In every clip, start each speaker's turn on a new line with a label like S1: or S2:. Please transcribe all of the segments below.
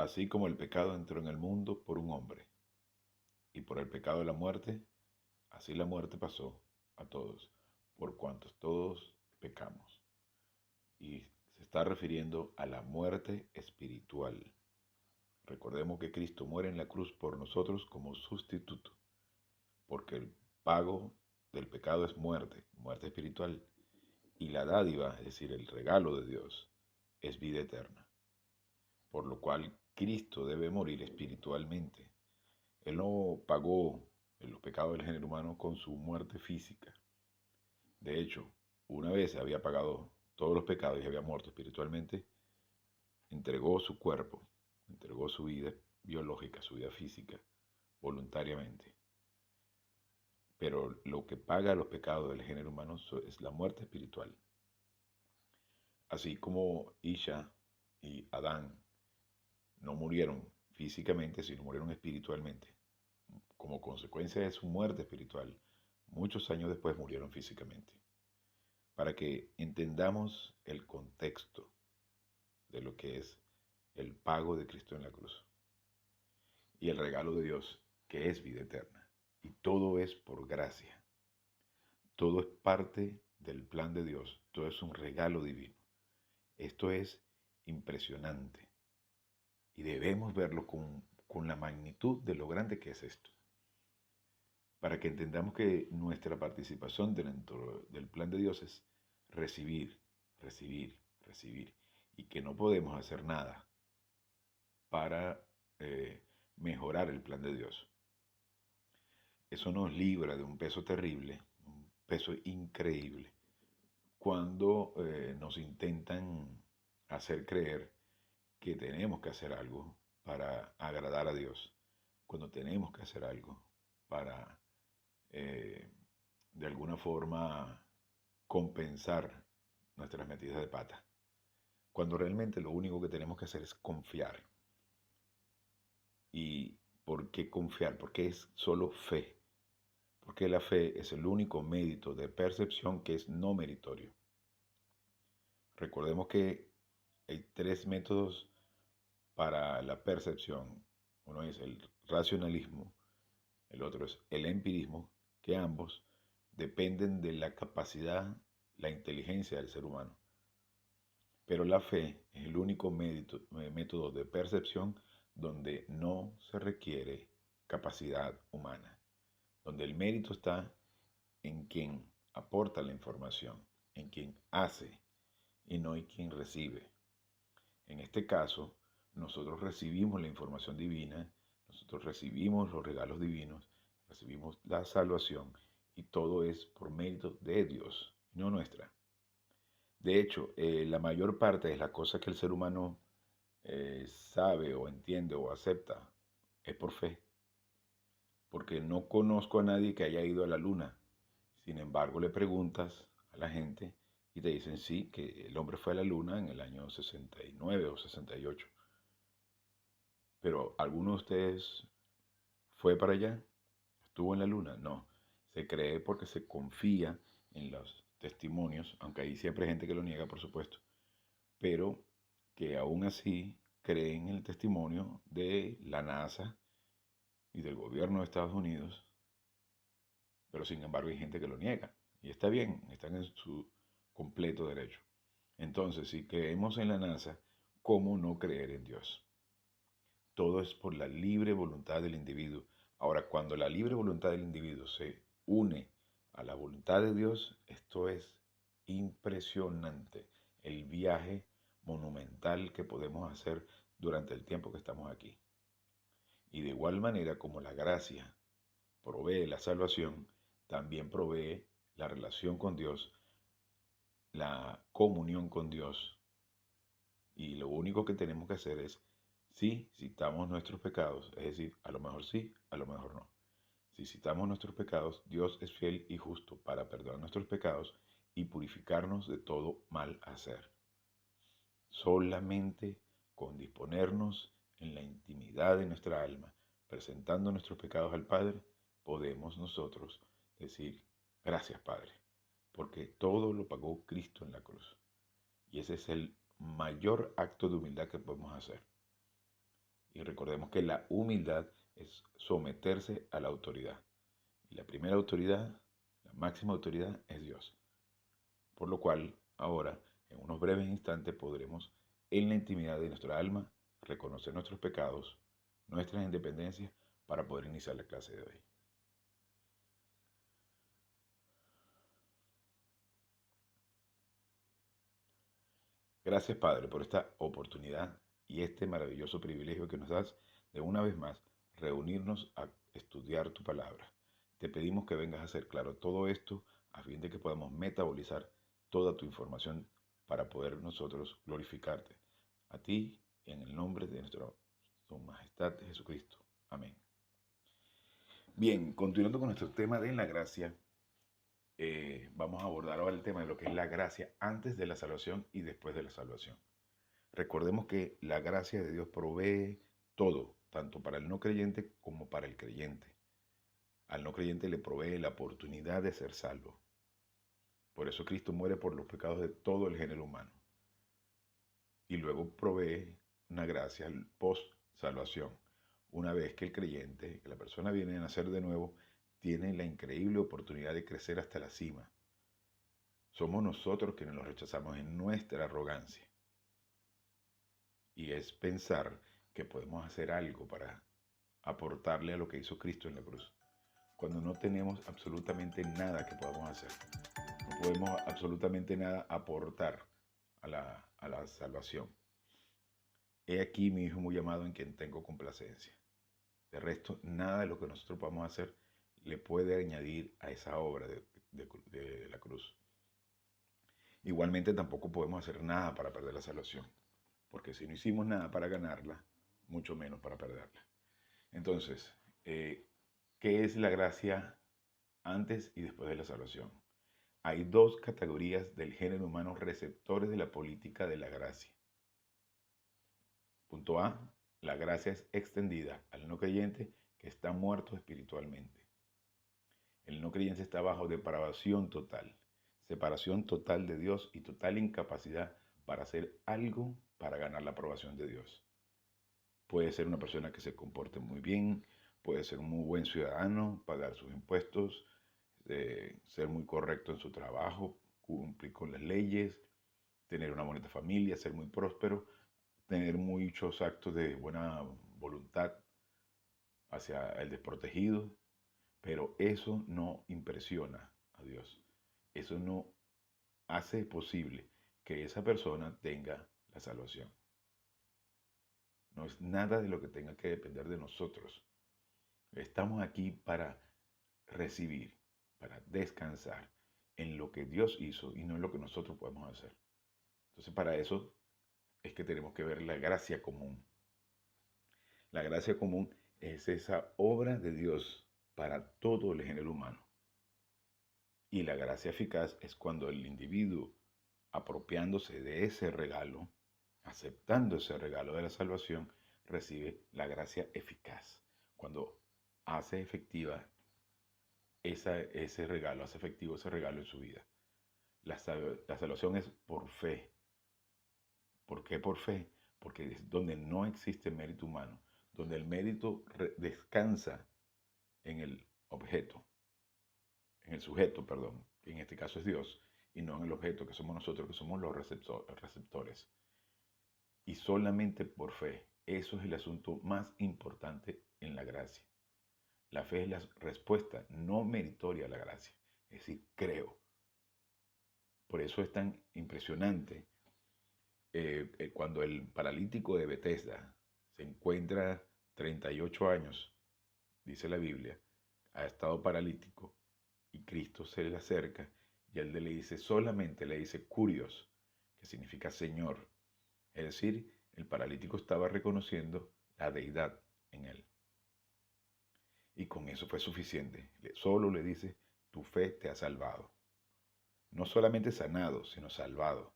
S1: Así como el pecado entró en el mundo por un hombre, y por el pecado de la muerte, así la muerte pasó a todos, por cuantos todos pecamos. Y se está refiriendo a la muerte espiritual. Recordemos que Cristo muere en la cruz por nosotros como sustituto, porque el pago del pecado es muerte, muerte espiritual, y la dádiva, es decir, el regalo de Dios, es vida eterna. Por lo cual Cristo debe morir espiritualmente. Él no pagó los pecados del género humano con su muerte física. De hecho, una vez había pagado todos los pecados y había muerto espiritualmente, entregó su cuerpo, entregó su vida biológica, su vida física, voluntariamente. Pero lo que paga los pecados del género humano es la muerte espiritual. Así como Isha y Adán no murieron físicamente, sino murieron espiritualmente. Como consecuencia de su muerte espiritual, muchos años después murieron físicamente. Para que entendamos el contexto de lo que es el pago de Cristo en la cruz y el regalo de Dios, que es vida eterna. Y todo es por gracia. Todo es parte del plan de Dios. Todo es un regalo divino. Esto es impresionante y debemos verlo con la magnitud de lo grande que es esto, para que entendamos que nuestra participación dentro del plan de Dios es recibir, recibir, recibir, y que no podemos hacer nada para mejorar el plan de Dios. Eso nos libra de un peso terrible, un peso increíble, cuando nos intentan hacer creer que tenemos que hacer algo para agradar a Dios, cuando tenemos que hacer algo para, eh, de alguna forma, compensar nuestras metidas de pata, cuando realmente lo único que tenemos que hacer es confiar. ¿Y por qué confiar? Porque es solo fe, porque la fe es el único mérito de percepción que es no meritorio. Recordemos que hay tres métodos para la percepción. Uno es el racionalismo, el otro es el empirismo, que ambos dependen de la capacidad, la inteligencia del ser humano. Pero la fe es el único método de percepción donde no se requiere capacidad humana, donde el mérito está en quien aporta la información, en quien hace y no en quien recibe. En este caso, nosotros recibimos la información divina, nosotros recibimos los regalos divinos, recibimos la salvación y todo es por mérito de Dios, no nuestra. De hecho, la mayor parte de las cosas que el ser humano sabe o entiende o acepta es por fe, porque no conozco a nadie que haya ido a la luna. Sin embargo, le preguntas a la gente y te dicen sí, que el hombre fue a la luna en el año 69 o 68. Pero ¿alguno de ustedes fue para allá? ¿Estuvo en la luna? No. Se cree porque se confía en los testimonios, aunque hay siempre gente que lo niega, por supuesto, pero que aún así creen en el testimonio de la NASA y del gobierno de Estados Unidos, pero sin embargo hay gente que lo niega. Y está bien, están en su completo derecho. Entonces, si creemos en la NASA, ¿cómo no creer en Dios? Todo es por la libre voluntad del individuo. Ahora, cuando la libre voluntad del individuo se une a la voluntad de Dios, esto es impresionante. El viaje monumental que podemos hacer durante el tiempo que estamos aquí. Y de igual manera como la gracia provee la salvación, también provee la relación con Dios, la comunión con Dios. Y lo único que tenemos que hacer es, si citamos nuestros pecados, es decir, a lo mejor sí, a lo mejor no. Si citamos nuestros pecados, Dios es fiel y justo para perdonar nuestros pecados y purificarnos de todo mal hacer. Solamente con disponernos en la intimidad de nuestra alma, presentando nuestros pecados al Padre, podemos nosotros decir, gracias Padre, porque todo lo pagó Cristo en la cruz. Y ese es el mayor acto de humildad que podemos hacer. Y recordemos que la humildad es someterse a la autoridad. Y la primera autoridad, la máxima autoridad, es Dios. Por lo cual, ahora, en unos breves instantes, podremos, en la intimidad de nuestra alma, reconocer nuestros pecados, nuestras independencias, para poder iniciar la clase de hoy. Gracias, Padre, por esta oportunidad y este maravilloso privilegio que nos das de una vez más reunirnos a estudiar tu palabra. Te pedimos que vengas a hacer claro todo esto a fin de que podamos metabolizar toda tu información para poder nosotros glorificarte a ti en el nombre de nuestra tu majestad Jesucristo. Amén. Bien, continuando con nuestro tema de la gracia, vamos a abordar ahora el tema de lo que es la gracia antes de la salvación y después de la salvación. Recordemos que la gracia de Dios provee todo, tanto para el no creyente como para el creyente. Al no creyente le provee la oportunidad de ser salvo. Por eso Cristo muere por los pecados de todo el género humano. Y luego provee una gracia post salvación. Una vez que el creyente, que la persona viene a nacer de nuevo, tiene la increíble oportunidad de crecer hasta la cima. Somos nosotros quienes lo rechazamos en nuestra arrogancia. Y es pensar que podemos hacer algo para aportarle a lo que hizo Cristo en la cruz, cuando no tenemos absolutamente nada que podamos hacer. No podemos absolutamente nada aportar a la salvación. He aquí mi hijo muy amado en quien tengo complacencia. De resto, nada de lo que nosotros podamos hacer le puede añadir a esa obra de la cruz. Igualmente tampoco podemos hacer nada para perder la salvación, porque si no hicimos nada para ganarla, mucho menos para perderla. Entonces, ¿qué es la gracia antes y después de la salvación? Hay dos categorías del género humano receptores de la política de la gracia. Punto A, la gracia es extendida al no creyente que está muerto espiritualmente. El no creyente está bajo depravación total, separación total de Dios y total incapacidad para hacer algo para ganar la aprobación de Dios. Puede ser una persona que se comporte muy bien, puede ser un muy buen ciudadano, pagar sus impuestos, ser muy correcto en su trabajo, cumplir con las leyes, tener una bonita familia, ser muy próspero, tener muchos actos de buena voluntad hacia el desprotegido, pero eso no impresiona a Dios. Eso no hace posible que esa persona tenga la salvación. No es nada de lo que tenga que depender de nosotros. Estamos aquí para recibir, para descansar en lo que Dios hizo y no en lo que nosotros podemos hacer. Entonces, para eso es que tenemos que ver la gracia común. La gracia común es esa obra de Dios para todo el género humano. Y la gracia eficaz es cuando el individuo, apropiándose de ese regalo, aceptando ese regalo de la salvación, recibe la gracia eficaz. Cuando hace efectiva ese regalo, hace efectivo ese regalo en su vida. La salvación es por fe. ¿Por qué por fe? Porque es donde no existe mérito humano, donde el mérito descansa en el objeto, en el sujeto, perdón, que en este caso es Dios, y no en el objeto, que somos nosotros, que somos los receptores. Y solamente por fe. Eso es el asunto más importante en la gracia. La fe es la respuesta no meritoria a la gracia. Es decir, creo. Por eso es tan impresionante cuando el paralítico de Bethesda se encuentra 38 años, dice la Biblia, ha estado paralítico y Cristo se le acerca y él le dice, solamente le dice curios, que significa Señor. Es decir, el paralítico estaba reconociendo la deidad en él. Y con eso fue suficiente. Solo le dice, tu fe te ha salvado. No solamente sanado, sino salvado.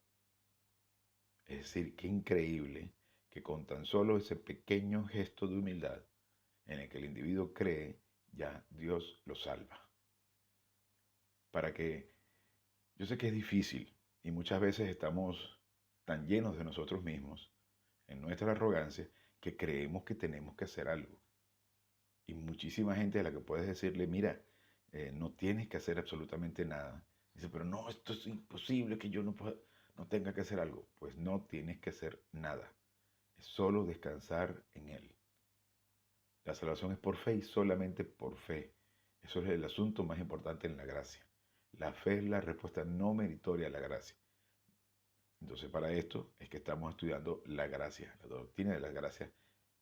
S1: Es decir, qué increíble que con tan solo ese pequeño gesto de humildad en el que el individuo cree, ya Dios lo salva. Para que, yo sé que es difícil y muchas veces estamos tan llenos de nosotros mismos, en nuestra arrogancia, que creemos que tenemos que hacer algo. Y muchísima gente a la que puedes decirle, mira, no tienes que hacer absolutamente nada. Dice, pero no, esto es imposible que yo no tenga que hacer algo. Pues no tienes que hacer nada. Es solo descansar en Él. La salvación es por fe y solamente por fe. Eso es el asunto más importante en la gracia. La fe es la respuesta no meritoria a la gracia. Entonces, para esto es que estamos estudiando la gracia, la doctrina de la gracia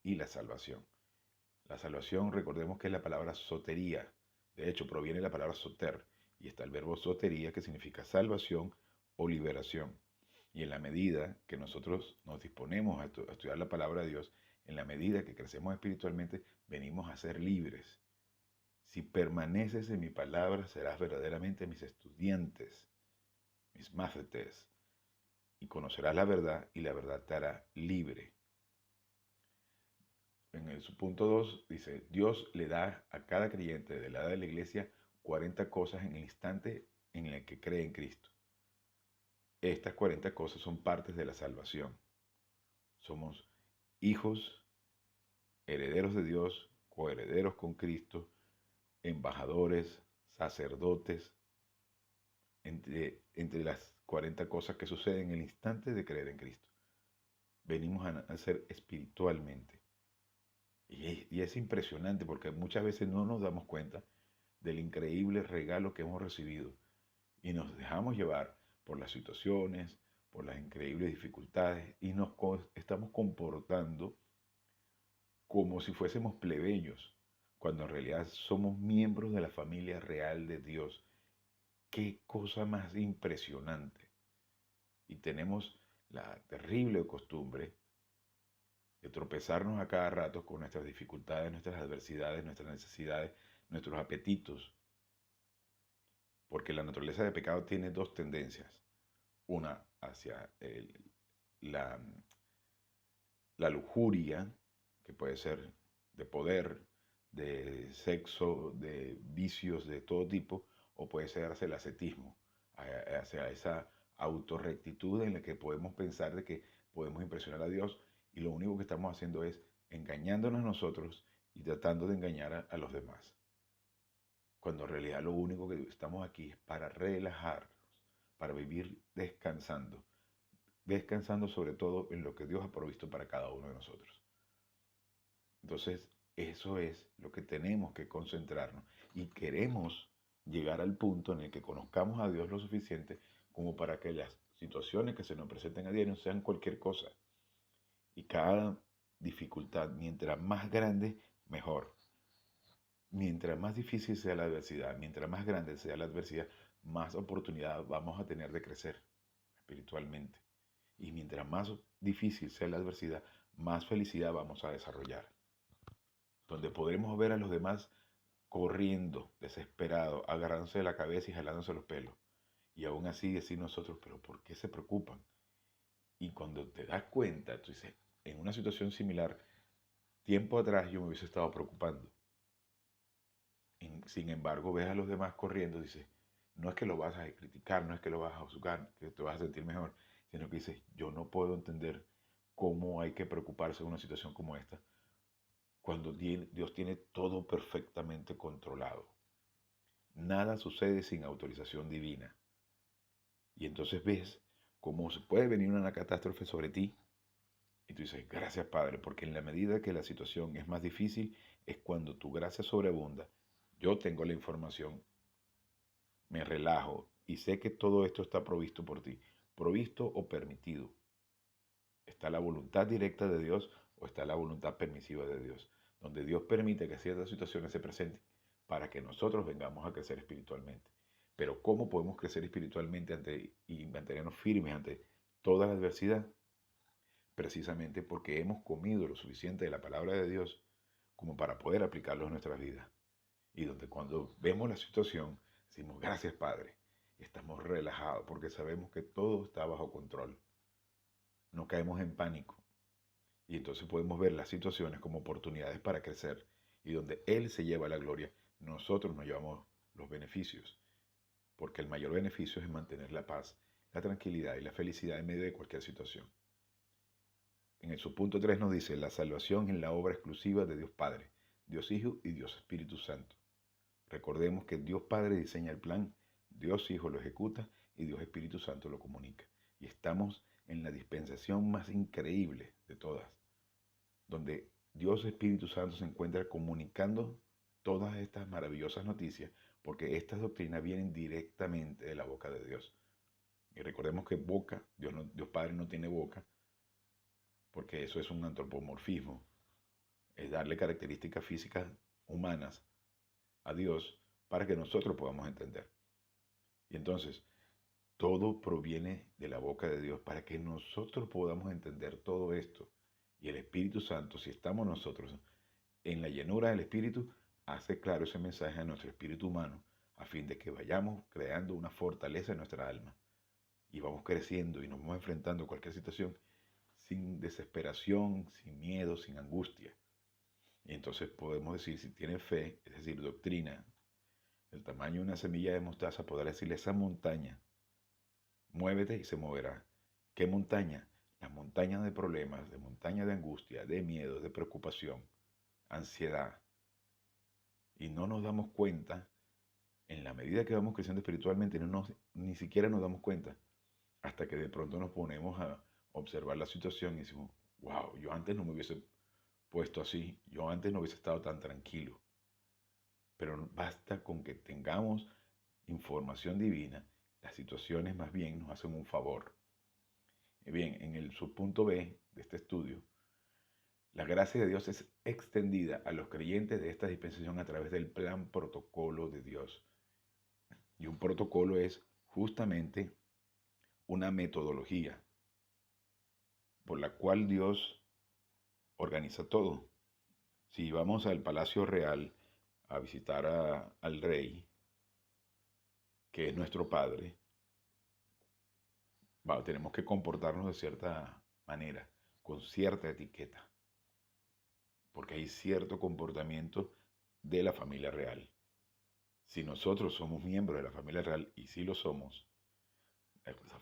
S1: y la salvación. La salvación, recordemos que es la palabra sotería. De hecho, proviene de la palabra soter. Y está el verbo sotería, que significa salvación o liberación. Y en la medida que nosotros nos disponemos a estudiar la palabra de Dios, en la medida que crecemos espiritualmente, venimos a ser libres. Si permaneces en mi palabra, serás verdaderamente mis estudiantes, mis mácetes, y conocerás la verdad, y la verdad te hará libre. En su punto 2 dice, Dios le da a cada creyente de la edad de la iglesia 40 cosas en el instante en el que cree en Cristo. Estas 40 cosas son partes de la salvación. Somos hijos, herederos de Dios, coherederos con Cristo, embajadores, sacerdotes, entre las 40 cosas que suceden en el instante de creer en Cristo. Venimos a nacer espiritualmente. Y es impresionante porque muchas veces no nos damos cuenta del increíble regalo que hemos recibido y nos dejamos llevar por las situaciones, por las increíbles dificultades y nos estamos comportando como si fuésemos plebeyos, cuando en realidad somos miembros de la familia real de Dios. Qué cosa más impresionante. Y tenemos la terrible costumbre de tropezarnos a cada rato con nuestras dificultades, nuestras adversidades, nuestras necesidades, nuestros apetitos. Porque la naturaleza de pecado tiene dos tendencias. Una hacia la, la lujuria, que puede ser de poder, de sexo, de vicios de todo tipo, o puede ser hacia el ascetismo, hacia esa autorrectitud en la que podemos pensar de que podemos impresionar a Dios y lo único que estamos haciendo es engañándonos a nosotros y tratando de engañar a los demás. Cuando en realidad lo único que estamos aquí es para relajarnos, para vivir descansando, descansando sobre todo en lo que Dios ha provisto para cada uno de nosotros. Entonces, eso es lo que tenemos que concentrarnos y queremos llegar al punto en el que conozcamos a Dios lo suficiente como para que las situaciones que se nos presenten a diario sean cualquier cosa. Y cada dificultad, mientras más grande, mejor. Mientras más difícil sea la adversidad, mientras más grande sea la adversidad, más oportunidad vamos a tener de crecer espiritualmente. Y mientras más difícil sea la adversidad, más felicidad vamos a desarrollar. Donde podremos ver a los demás corriendo, desesperados, agarrándose de la cabeza y jalándose los pelos. Y aún así decir nosotros, pero ¿por qué se preocupan? Y cuando te das cuenta, tú dices, en una situación similar, tiempo atrás yo me hubiese estado preocupando. Sin embargo, ves a los demás corriendo, dices, no es que lo vas a criticar, no es que lo vas a juzgar, que te vas a sentir mejor, sino que dices, yo no puedo entender cómo hay que preocuparse en una situación como esta, cuando Dios tiene todo perfectamente controlado. Nada sucede sin autorización divina. Y entonces ves cómo se puede venir una catástrofe sobre ti. Y tú dices, gracias Padre, porque en la medida que la situación es más difícil, es cuando tu gracia sobreabunda. Yo tengo la información, me relajo y sé que todo esto está provisto por ti, provisto o permitido. Está la voluntad directa de Dios o está la voluntad permisiva de Dios, donde Dios permite que ciertas situaciones se presenten para que nosotros vengamos a crecer espiritualmente. Pero ¿cómo podemos crecer espiritualmente y mantenernos firmes ante toda la adversidad? Precisamente porque hemos comido lo suficiente de la palabra de Dios como para poder aplicarlo en nuestras vidas. Y donde cuando vemos la situación, decimos, gracias Padre, estamos relajados porque sabemos que todo está bajo control. No caemos en pánico. Y entonces podemos ver las situaciones como oportunidades para crecer. Y donde Él se lleva la gloria, nosotros nos llevamos los beneficios. Porque el mayor beneficio es mantener la paz, la tranquilidad y la felicidad en medio de cualquier situación. En el subpunto 3 nos dice, la salvación es la obra exclusiva de Dios Padre, Dios Hijo y Dios Espíritu Santo. Recordemos que Dios Padre diseña el plan, Dios Hijo lo ejecuta y Dios Espíritu Santo lo comunica. Y estamos en la dispensación más increíble de todas, donde Dios Espíritu Santo se encuentra comunicando todas estas maravillosas noticias, porque estas doctrinas vienen directamente de la boca de Dios. Y recordemos que boca, Dios Padre no tiene boca, porque eso es un antropomorfismo, es darle características físicas humanas a Dios para que nosotros podamos entender. Y entonces, todo proviene de la boca de Dios para que nosotros podamos entender todo esto. Y el Espíritu Santo, si estamos nosotros en la llenura del Espíritu, hace claro ese mensaje a nuestro espíritu humano, a fin de que vayamos creando una fortaleza en nuestra alma. Y vamos creciendo y nos vamos enfrentando a cualquier situación sin desesperación, sin miedo, sin angustia. Y entonces podemos decir, si tiene fe, es decir, doctrina, el tamaño de una semilla de mostaza, podrá decirle a esa montaña, muévete y se moverá. ¿Qué montaña? Las montañas de problemas, de montañas de angustia, de miedo, de preocupación, ansiedad. Y no nos damos cuenta, en la medida que vamos creciendo espiritualmente, ni siquiera nos damos cuenta, hasta que de pronto nos ponemos a observar la situación y decimos, wow, yo antes no me hubiese puesto así, yo antes no hubiese estado tan tranquilo. Pero basta con que tengamos información divina, las situaciones más bien nos hacen un favor. Y bien, en el subpunto B de este estudio, la gracia de Dios es extendida a los creyentes de esta dispensación a través del plan protocolo de Dios. Y un protocolo es justamente una metodología por la cual Dios organiza todo. Si vamos al Palacio Real a visitar al rey, que es nuestro padre, tenemos que comportarnos de cierta manera, con cierta etiqueta, porque hay cierto comportamiento de la familia real. Si nosotros somos miembros de la familia real, y si lo somos,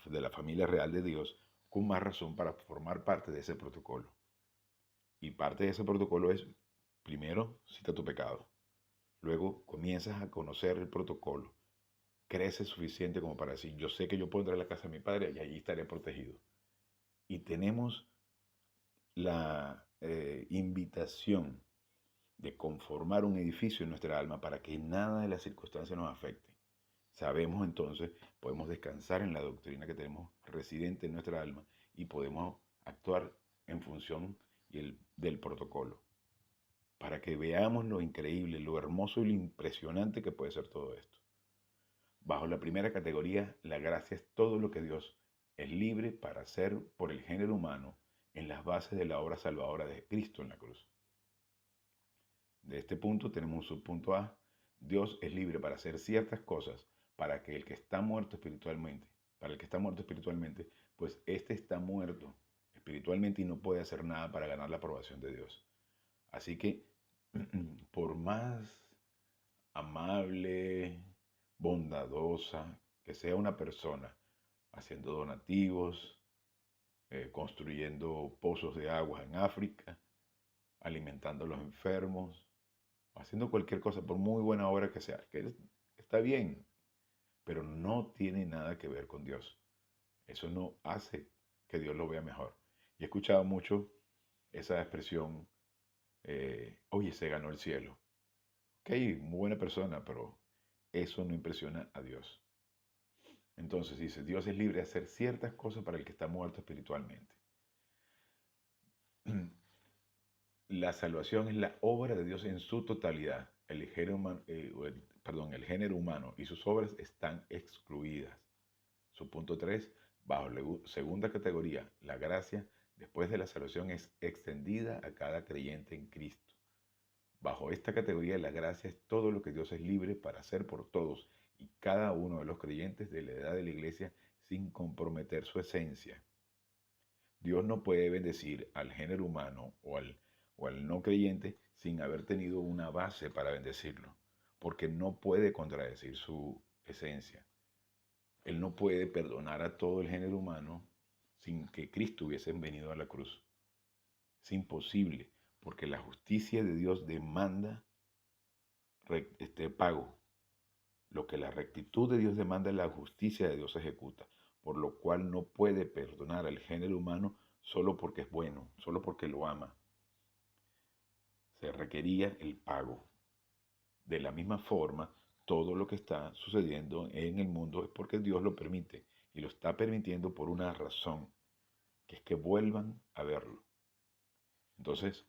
S1: de la familia real de Dios, con más razón para formar parte de ese protocolo. Y parte de ese protocolo es, primero, cita tu pecado. Luego comienzas a conocer el protocolo. Creces suficiente como para decir, yo sé que yo puedo entrar a la casa de mi padre y allí estaré protegido. Y tenemos la invitación de conformar un edificio en nuestra alma para que nada de las circunstancias nos afecte. Sabemos entonces, podemos descansar en la doctrina que tenemos residente en nuestra alma y podemos actuar en función del protocolo, para que veamos lo increíble, lo hermoso y lo impresionante que puede ser todo esto. Bajo la primera categoría, la gracia es todo lo que Dios es libre para hacer por el género humano en las bases de la obra salvadora de Cristo en la cruz. De este punto tenemos un subpunto A. Dios es libre para hacer ciertas cosas para que el que está muerto espiritualmente, para el que está muerto espiritualmente, pues éste está muerto espiritualmente y no puede hacer nada para ganar la aprobación de Dios. Así que, por más amable, bondadosa que sea una persona, haciendo donativos, construyendo pozos de agua en África, alimentando a los enfermos, haciendo cualquier cosa, por muy buena obra que sea, que está bien, pero no tiene nada que ver con Dios. Eso no hace que Dios lo vea mejor. Y he escuchado mucho esa expresión, oye, se ganó el cielo. Ok, muy buena persona, pero eso no impresiona a Dios. Entonces dice, Dios es libre de hacer ciertas cosas para el que está muerto espiritualmente. La salvación es la obra de Dios en su totalidad. El género humano y sus obras están excluidas. Su punto 3, bajo la segunda categoría, la gracia después de la salvación es extendida a cada creyente en Cristo. Bajo esta categoría, la gracia es todo lo que Dios es libre para hacer por todos y cada uno de los creyentes de la edad de la iglesia sin comprometer su esencia. Dios no puede bendecir al género humano o al no creyente sin haber tenido una base para bendecirlo, porque no puede contradecir su esencia. Él no puede perdonar a todo el género humano sin que Cristo hubiese venido a la cruz. Es imposible, porque la justicia de Dios demanda pago. Lo que la rectitud de Dios demanda, la justicia de Dios ejecuta, por lo cual no puede perdonar al género humano solo porque es bueno, solo porque lo ama. Se requería el pago. De la misma forma, todo lo que está sucediendo en el mundo es porque Dios lo permite, y lo está permitiendo por una razón, que es que vuelvan a verlo. Entonces,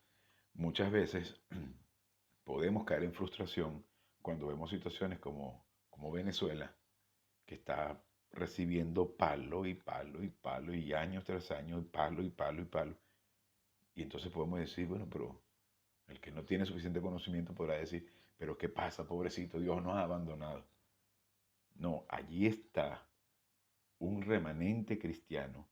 S1: muchas veces podemos caer en frustración cuando vemos situaciones como Venezuela, que está recibiendo palo y palo y palo y año tras año y palo y palo y palo. Y entonces podemos decir, bueno, pero el que no tiene suficiente conocimiento podrá decir, pero ¿qué pasa, pobrecito? Dios nos ha abandonado. No, allí está un remanente cristiano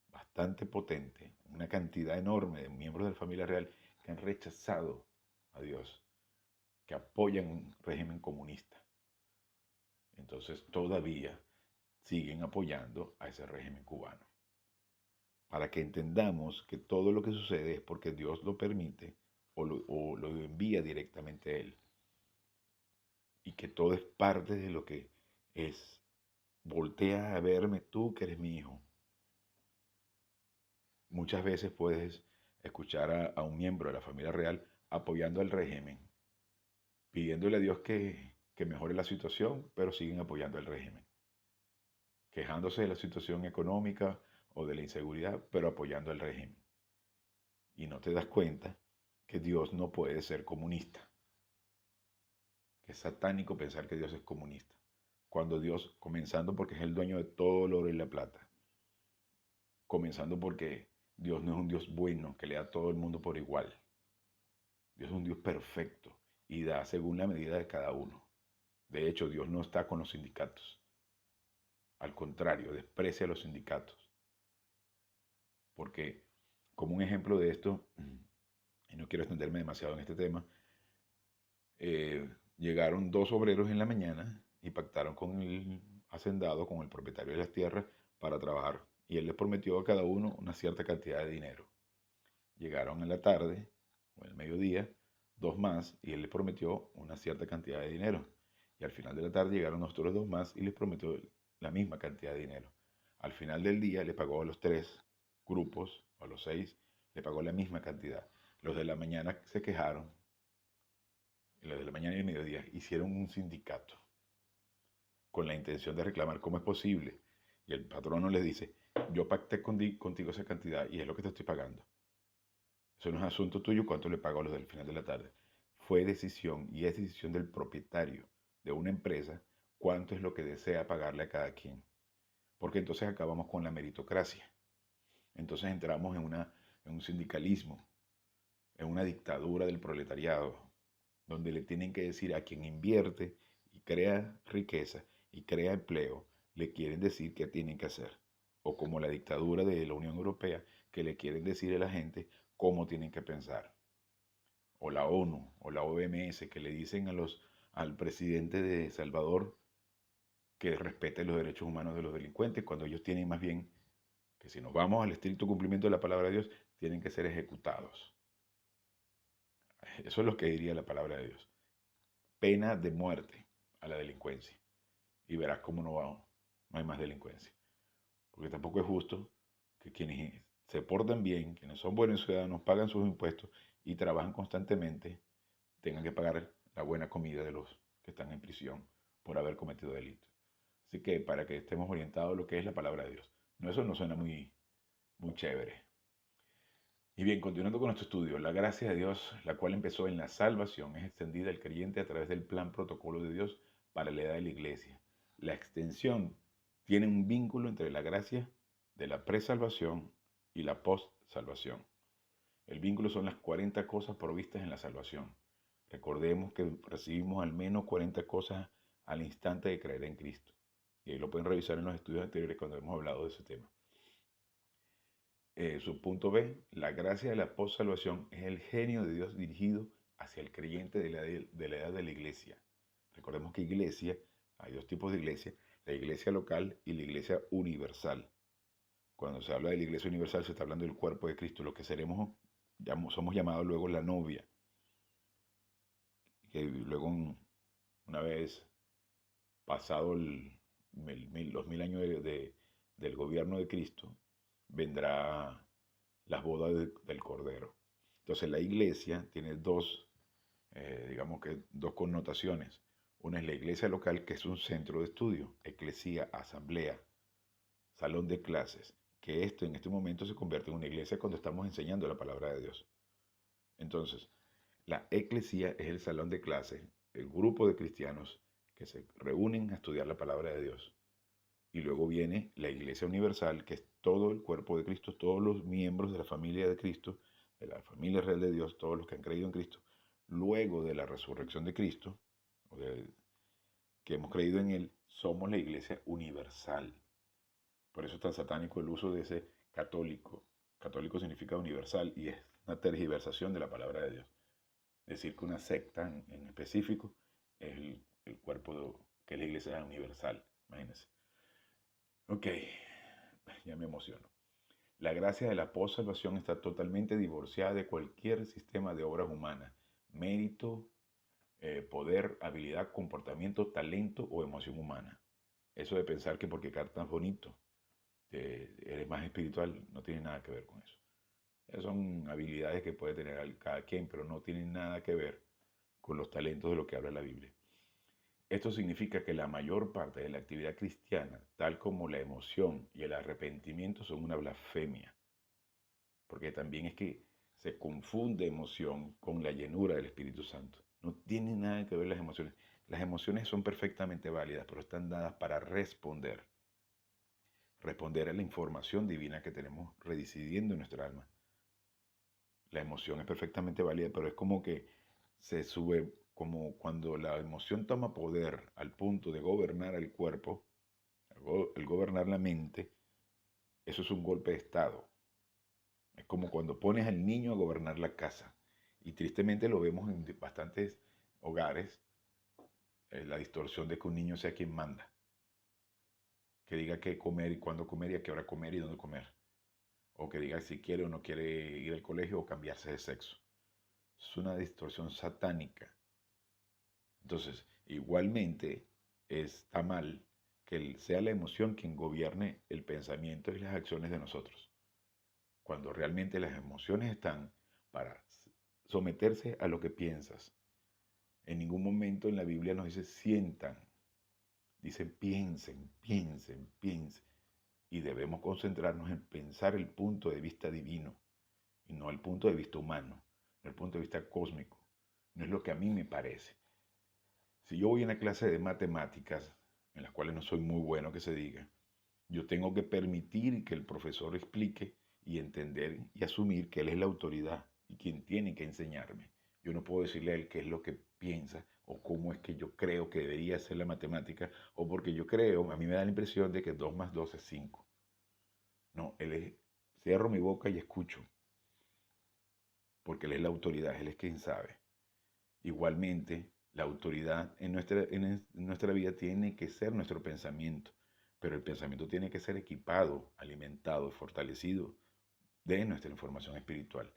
S1: bastante potente, una cantidad enorme de miembros de la familia real que han rechazado a Dios, que apoyan un régimen comunista. Entonces todavía siguen apoyando a ese régimen cubano. Para que entendamos que todo lo que sucede es porque Dios lo permite o lo envía directamente a Él. Y que todo es parte de lo que es. Voltea a verme tú que eres mi hijo. Muchas veces puedes escuchar a un miembro de la familia real apoyando al régimen, pidiéndole a Dios que mejore la situación, pero siguen apoyando al régimen, quejándose de la situación económica o de la inseguridad, pero apoyando al régimen. Y no te das cuenta que Dios no puede ser comunista, que es satánico pensar que Dios es comunista, cuando Dios, comenzando porque es el dueño de todo el oro y la plata, comenzando porque Dios no es un Dios bueno que le da a todo el mundo por igual. Dios es un Dios perfecto y da según la medida de cada uno. De hecho, Dios no está con los sindicatos. Al contrario, desprecia a los sindicatos. Porque, como un ejemplo de esto, y no quiero extenderme demasiado en este tema, llegaron dos obreros en la mañana y pactaron con el hacendado, con el propietario de las tierras, para trabajar. Y él les prometió a cada uno una cierta cantidad de dinero. Llegaron en la tarde o en el mediodía, dos más, y él les prometió una cierta cantidad de dinero. Y al final de la tarde llegaron otros dos más y les prometió la misma cantidad de dinero. Al final del día le pagó a los tres grupos, a los seis, le pagó la misma cantidad. Los de la mañana se quejaron, y los de la mañana y el mediodía hicieron un sindicato con la intención de reclamar cómo es posible. Y el patrono les dice, yo pacté contigo esa cantidad y es lo que te estoy pagando. Eso no es asunto tuyo cuánto le pago a los del final de la tarde. Fue decisión y es decisión del propietario de una empresa cuánto es lo que desea pagarle a cada quien. Porque entonces acabamos con la meritocracia. Entonces entramos en un sindicalismo, en una dictadura del proletariado, donde le tienen que decir a quien invierte y crea riqueza y crea empleo, le quieren decir qué tienen que hacer. O como la dictadura de la Unión Europea, que le quieren decir a la gente cómo tienen que pensar. O la ONU o la OMS, que le dicen al presidente de Salvador que respete los derechos humanos de los delincuentes, cuando ellos tienen más bien que, si nos vamos al estricto cumplimiento de la palabra de Dios, tienen que ser ejecutados. Eso es lo que diría la palabra de Dios. Pena de muerte a la delincuencia. Y verás cómo no hay más delincuencia. Porque tampoco es justo que quienes se portan bien, quienes son buenos ciudadanos, pagan sus impuestos y trabajan constantemente, tengan que pagar la buena comida de los que están en prisión por haber cometido delitos. Así que para que estemos orientados a lo que es la palabra de Dios. No, eso no suena muy chévere. Y bien, continuando con nuestro estudio, la gracia de Dios, la cual empezó en la salvación, es extendida al creyente a través del plan protocolo de Dios para la edad de la iglesia. La extensión tiene un vínculo entre la gracia de la presalvación y la post-salvación. El vínculo son las 40 cosas provistas en la salvación. Recordemos que recibimos al menos 40 cosas al instante de creer en Cristo. Y ahí lo pueden revisar en los estudios anteriores cuando hemos hablado de ese tema. Su punto B, la gracia de la post-salvación es el genio de Dios dirigido hacia el creyente de la edad de la iglesia. Recordemos que iglesia, hay dos tipos de iglesia, la iglesia local y la iglesia universal. Cuando se habla de la iglesia universal se está hablando del cuerpo de Cristo, lo que seremos somos llamados luego la novia, que luego una vez pasado los 1000 años del gobierno de Cristo, vendrá las bodas del Cordero. Entonces la iglesia tiene digamos que dos connotaciones. Una es la iglesia local, que es un centro de estudio, eclesía, asamblea, salón de clases, que esto en este momento se convierte en una iglesia cuando estamos enseñando la palabra de Dios. Entonces, la eclesía es el salón de clases, el grupo de cristianos que se reúnen a estudiar la palabra de Dios. Y luego viene la iglesia universal, que es todo el cuerpo de Cristo, todos los miembros de la familia de Cristo, de la familia real de Dios, todos los que han creído en Cristo, luego de la resurrección de Cristo, que hemos creído en Él, somos la iglesia universal. Por eso es tan satánico el uso de ese católico. Católico significa universal y es una tergiversación de la palabra de Dios. Decir que una secta en específico es el cuerpo que es la iglesia universal. Imagínense. Ok, ya me emociono. La gracia de la salvación está totalmente divorciada de cualquier sistema de obras humanas, mérito, poder, habilidad, comportamiento, talento o emoción humana. Eso de pensar que porque cantas bonito eres más espiritual no tiene nada que ver con eso. Esas son habilidades que puede tener cada quien, pero no tienen nada que ver con los talentos de lo que habla la Biblia. Esto significa que la mayor parte de la actividad cristiana, tal como la emoción y el arrepentimiento, son una blasfemia, porque también es que se confunde emoción con la llenura del Espíritu Santo. No tiene nada que ver las emociones. Las emociones son perfectamente válidas, pero están dadas para responder a la información divina que tenemos residiendo en nuestra alma. La emoción es perfectamente válida, pero es como que se sube, como cuando la emoción toma poder al punto de gobernar el cuerpo, el gobernar la mente, eso es un golpe de estado. Es como cuando pones al niño a gobernar la casa. Y tristemente lo vemos en bastantes hogares, la distorsión de que un niño sea quien manda. Que diga qué comer y cuándo comer y a qué hora comer y dónde comer. O que diga si quiere o no quiere ir al colegio o cambiarse de sexo. Es una distorsión satánica. Entonces, igualmente está mal que sea la emoción quien gobierne el pensamiento y las acciones de nosotros, cuando realmente las emociones están para someterse a lo que piensas. En ningún momento en la Biblia nos dice sientan, dice piensen, piensen, piensen. Y debemos concentrarnos en pensar el punto de vista divino y no el punto de vista humano, no el punto de vista cósmico. No es lo que a mí me parece. Si yo voy a una clase de matemáticas, en las cuales no soy muy bueno que se diga, yo tengo que permitir que el profesor explique y entender y asumir que él es la autoridad y quien tiene que enseñarme. Yo no puedo decirle a él qué es lo que piensa o cómo es que yo creo que debería ser la matemática o porque yo creo, a mí me da la impresión de que 2 más 2 es 5. No, cierro mi boca y escucho, porque él es la autoridad, él es quien sabe. Igualmente, la autoridad en nuestra vida tiene que ser nuestro pensamiento, pero el pensamiento tiene que ser equipado, alimentado, fortalecido de nuestra información espiritual,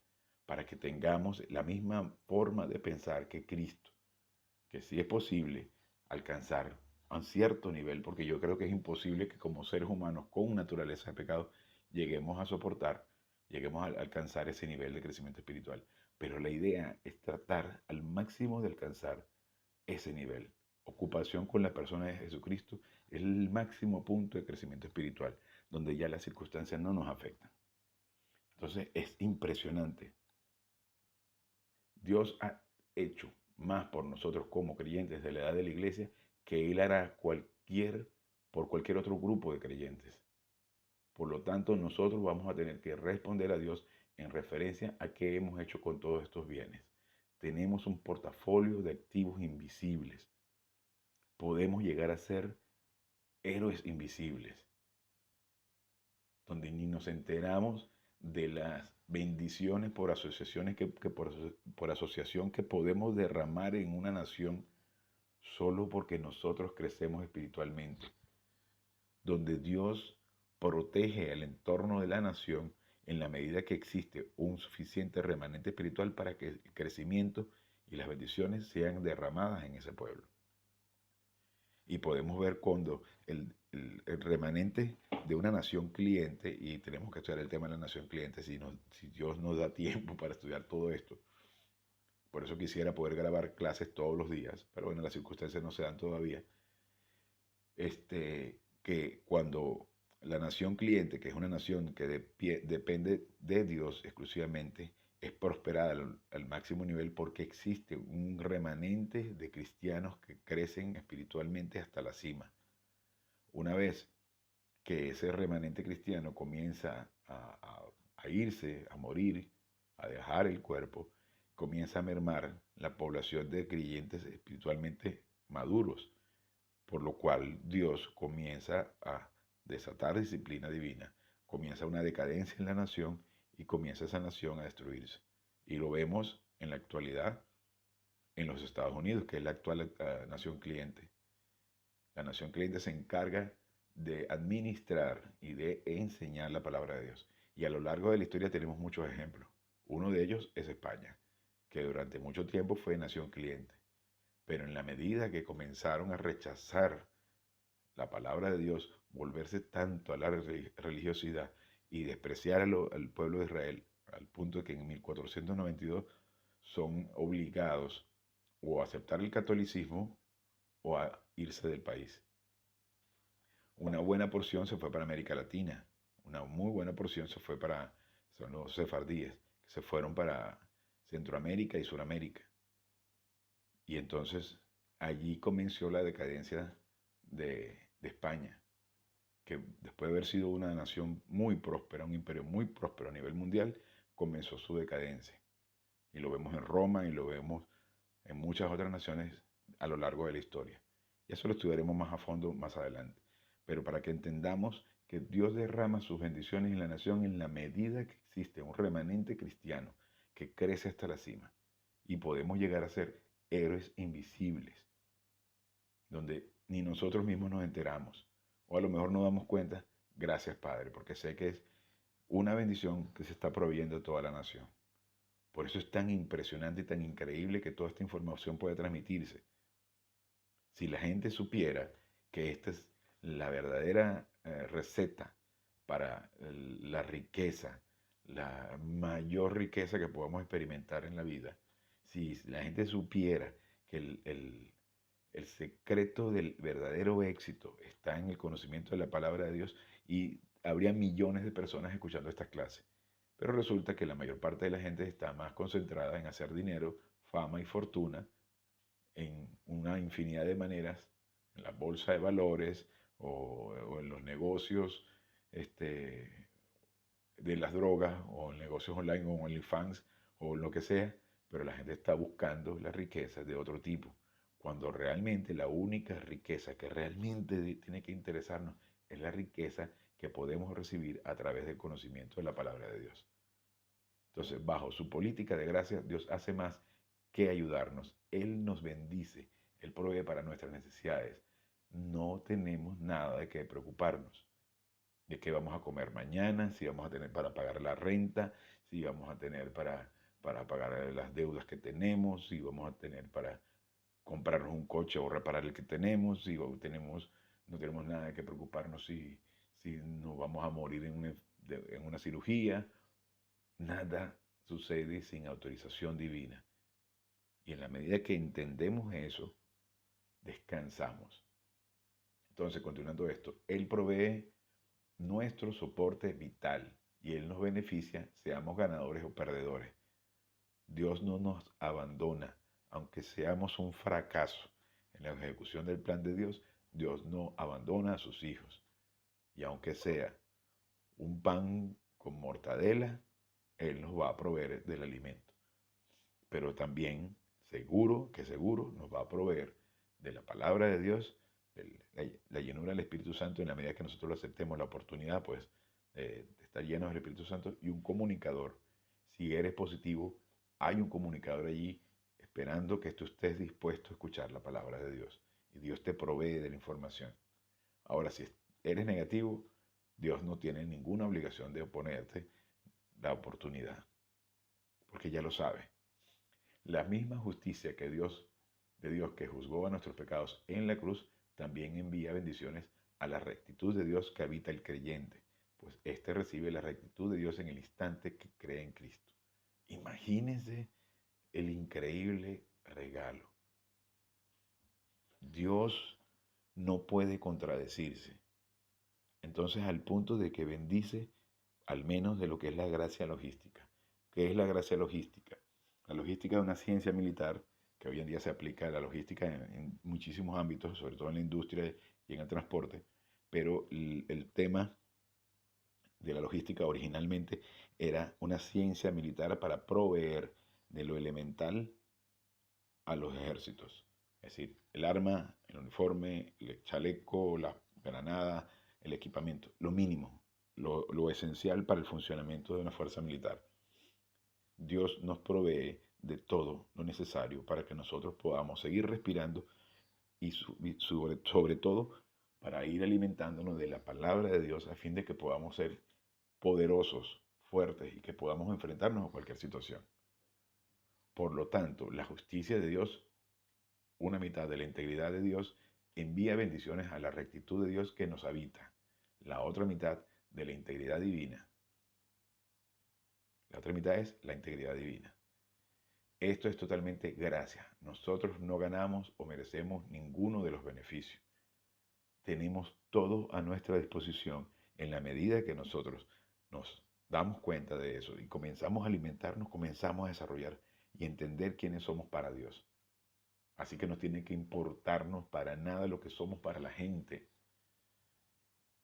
S1: para que tengamos la misma forma de pensar que Cristo, que sí es posible alcanzar a un cierto nivel, porque yo creo que es imposible que como seres humanos con naturaleza de pecado lleguemos a soportar, lleguemos a alcanzar ese nivel de crecimiento espiritual. Pero la idea es tratar al máximo de alcanzar ese nivel. Ocupación con la persona de Jesucristo es el máximo punto de crecimiento espiritual, donde ya las circunstancias no nos afectan. Entonces es impresionante. Dios ha hecho más por nosotros como creyentes de la edad de la iglesia que Él hará por cualquier otro grupo de creyentes. Por lo tanto, nosotros vamos a tener que responder a Dios en referencia a qué hemos hecho con todos estos bienes. Tenemos un portafolio de activos invisibles. Podemos llegar a ser héroes invisibles, donde ni nos enteramos de las bendiciones por asociaciones por asociación que podemos derramar en una nación solo porque nosotros crecemos espiritualmente, donde Dios protege el entorno de la nación en la medida que existe un suficiente remanente espiritual para que el crecimiento y las bendiciones sean derramadas en ese pueblo. Y podemos ver cuando el remanente de una nación cliente, y tenemos que estudiar el tema de la nación cliente si Dios nos da tiempo para estudiar todo esto. Por eso quisiera poder grabar clases todos los días, pero bueno, las circunstancias no se dan todavía. Que cuando la nación cliente, que es una nación que depende de Dios exclusivamente, es prosperada al máximo nivel porque existe un remanente de cristianos que crecen espiritualmente hasta la cima. Una vez que ese remanente cristiano comienza a irse, a morir, a dejar el cuerpo, comienza a mermar la población de creyentes espiritualmente maduros, por lo cual Dios comienza a desatar disciplina divina, comienza una decadencia en la nación y comienza esa nación a destruirse. Y lo vemos en la actualidad en los Estados Unidos, que es la actual nación cliente. La nación cliente se encarga de administrar y de enseñar la palabra de Dios. Y a lo largo de la historia tenemos muchos ejemplos. Uno de ellos es España, que durante mucho tiempo fue nación cliente. Pero en la medida que comenzaron a rechazar la palabra de Dios, volverse tanto a la religiosidad y despreciar al pueblo de Israel, al punto de que en 1492 son obligados o a aceptar el catolicismo o a irse del país. Una buena porción se fue para América Latina, una muy buena porción se fue son los sefardíes, que se fueron para Centroamérica y Suramérica. Y entonces allí comenzó la decadencia de España, que después de haber sido una nación muy próspera, un imperio muy próspero a nivel mundial, comenzó su decadencia. Y lo vemos en Roma y lo vemos en muchas otras naciones a lo largo de la historia. Y eso lo estudiaremos más a fondo más adelante. Pero para que entendamos que Dios derrama sus bendiciones en la nación en la medida que existe un remanente cristiano que crece hasta la cima. Y podemos llegar a ser héroes invisibles, donde ni nosotros mismos nos enteramos. O a lo mejor nos damos cuenta, gracias Padre, porque sé que es una bendición que se está proveyendo a toda la nación. Por eso es tan impresionante y tan increíble que toda esta información pueda transmitirse. Si la gente supiera que esta es la verdadera receta para la riqueza, la mayor riqueza que podamos experimentar en la vida, si la gente supiera que el secreto del verdadero éxito está en el conocimiento de la palabra de Dios, y habría millones de personas escuchando estas clases. Pero resulta que la mayor parte de la gente está más concentrada en hacer dinero, fama y fortuna en una infinidad de maneras, en la bolsa de valores o en los negocios de las drogas o en negocios online o OnlyFans o lo que sea, pero la gente está buscando las riquezas de otro tipo, cuando realmente la única riqueza que realmente tiene que interesarnos es la riqueza que podemos recibir a través del conocimiento de la palabra de Dios. Entonces, bajo su política de gracia, Dios hace más que ayudarnos. Él nos bendice, Él provee para nuestras necesidades. No tenemos nada de qué preocuparnos. De qué vamos a comer mañana, si vamos a tener para pagar la renta, si vamos a tener para pagar las deudas que tenemos, si vamos a tener para comprarnos un coche o reparar el que tenemos, si no tenemos nada de qué preocuparnos si nos vamos a morir en una cirugía. Nada sucede sin autorización divina. Y en la medida que entendemos eso, descansamos. Entonces, continuando esto, Él provee nuestro soporte vital y Él nos beneficia, seamos ganadores o perdedores. Dios no nos abandona, aunque seamos un fracaso en la ejecución del plan de Dios, Dios no abandona a sus hijos. Y aunque sea un pan con mortadela, Él nos va a proveer del alimento. Pero también, seguro, nos va a proveer de la palabra de Dios, de la llenura del Espíritu Santo, en la medida que nosotros lo aceptemos, la oportunidad, pues, de estar llenos del Espíritu Santo, y un comunicador. Si eres positivo, hay un comunicador allí esperando que tú estés dispuesto a escuchar la palabra de Dios. Y Dios te provee de la información. Ahora, si eres negativo, Dios no tiene ninguna obligación de oponerte la oportunidad, porque ya lo sabe. La misma justicia de Dios que juzgó a nuestros pecados en la cruz, también envía bendiciones a la rectitud de Dios que habita el creyente, pues éste recibe la rectitud de Dios en el instante que cree en Cristo. Imagínense el increíble regalo. Dios no puede contradecirse. Entonces, al punto de que bendice al menos de lo que es la gracia logística. ¿Qué es la gracia logística? La logística es una ciencia militar que hoy en día se aplica a la logística en muchísimos ámbitos, sobre todo en la industria y en el transporte, pero el tema de la logística originalmente era una ciencia militar para proveer de lo elemental a los ejércitos. Es decir, el arma, el uniforme, el chaleco, la granada, el equipamiento, lo mínimo, lo esencial para el funcionamiento de una fuerza militar. Dios nos provee de todo lo necesario para que nosotros podamos seguir respirando y sobre todo para ir alimentándonos de la palabra de Dios a fin de que podamos ser poderosos, fuertes y que podamos enfrentarnos a cualquier situación. Por lo tanto, la justicia de Dios, una mitad de la integridad de Dios, envía bendiciones a la rectitud de Dios que nos habita. La otra mitad de la integridad divina. La otra mitad es la integridad divina. Esto es totalmente gracia. Nosotros no ganamos o merecemos ninguno de los beneficios. Tenemos todo a nuestra disposición en la medida que nosotros nos damos cuenta de eso y comenzamos a alimentarnos, comenzamos a desarrollar y entender quiénes somos para Dios. Así que no tiene que importarnos para nada lo que somos para la gente.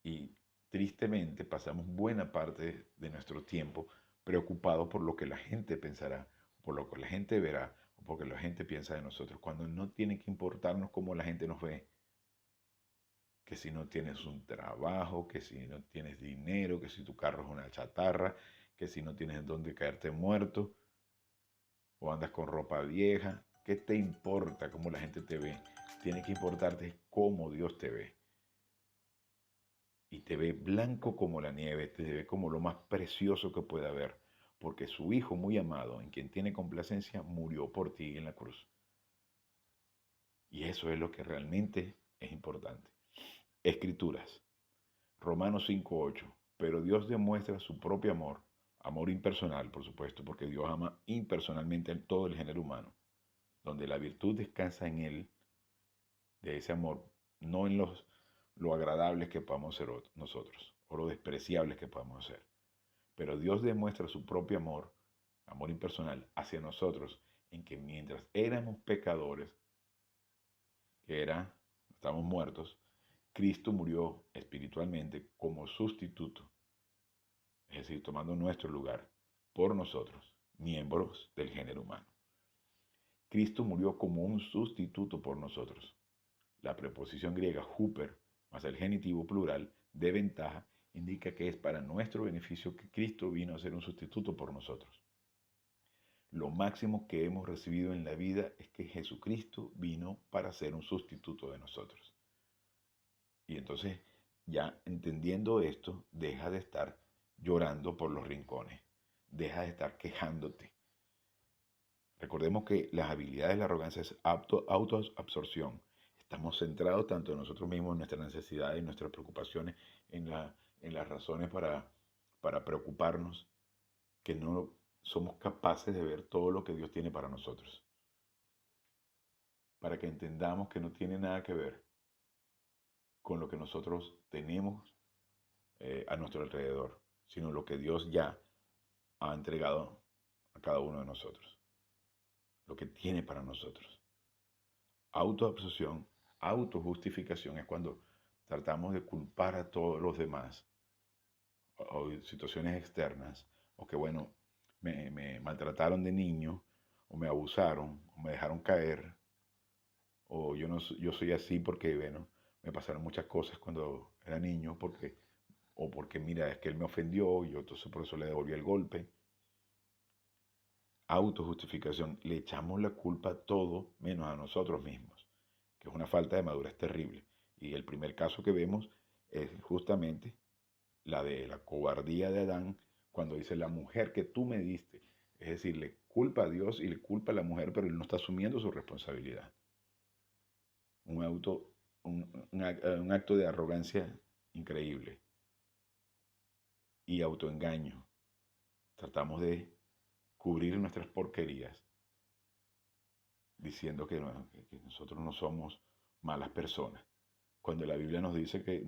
S1: Y tristemente pasamos buena parte de nuestro tiempo preocupados por lo que la gente pensará, por lo que la gente verá, o porque la gente piensa de nosotros, cuando no tiene que importarnos cómo la gente nos ve. Que si no tienes un trabajo, que si no tienes dinero, que si tu carro es una chatarra, que si no tienes en dónde caerte muerto, o andas con ropa vieja, ¿qué te importa cómo la gente te ve? Tiene que importarte cómo Dios te ve. Y te ve blanco como la nieve, te ve como lo más precioso que puede haber, porque su Hijo muy amado, en quien tiene complacencia, murió por ti en la cruz. Y eso es lo que realmente es importante. Escrituras. Romanos 5:8. Pero Dios demuestra su propio amor, amor impersonal, por supuesto, porque Dios ama impersonalmente a todo el género humano, donde la virtud descansa en Él, de ese amor, no en lo agradables que podamos ser nosotros, o lo despreciables que podamos ser. Pero Dios demuestra su propio amor, amor impersonal, hacia nosotros, en que mientras éramos pecadores, estamos muertos, Cristo murió espiritualmente como sustituto, es decir, tomando nuestro lugar por nosotros, miembros del género humano. Cristo murió como un sustituto por nosotros. La preposición griega huper más el genitivo plural de ventaja indica que es para nuestro beneficio que Cristo vino a ser un sustituto por nosotros. Lo máximo que hemos recibido en la vida es que Jesucristo vino para ser un sustituto de nosotros. Y entonces, ya entendiendo esto, deja de estar llorando por los rincones, deja de estar quejándote. Recordemos que las habilidades de la arrogancia es autoabsorción. Estamos centrados tanto en nosotros mismos, en nuestras necesidades, en nuestras preocupaciones, en las razones para preocuparnos, que no somos capaces de ver todo lo que Dios tiene para nosotros. Para que entendamos que no tiene nada que ver con lo que nosotros tenemos a nuestro alrededor, sino lo que Dios ya ha entregado a cada uno de nosotros, lo que tiene para nosotros. Autoabsorción, autojustificación es cuando tratamos de culpar a todos los demás o situaciones externas, o que bueno, me maltrataron de niño, o me abusaron, o me dejaron caer, o yo soy así porque bueno, me pasaron muchas cosas cuando era niño, o porque mira, es que él me ofendió y yo entonces por eso le devolví el golpe. Autojustificación, le echamos la culpa a todo menos a nosotros mismos, que es una falta de madurez terrible. Y el primer caso que vemos es justamente la de la cobardía de Adán cuando dice la mujer que tú me diste. Es decir, le culpa a Dios y le culpa a la mujer, pero él no está asumiendo su responsabilidad. Un, auto, un acto de arrogancia increíble y autoengaño. Tratamos de cubrir nuestras porquerías diciendo que nosotros no somos malas personas. Cuando la Biblia nos dice que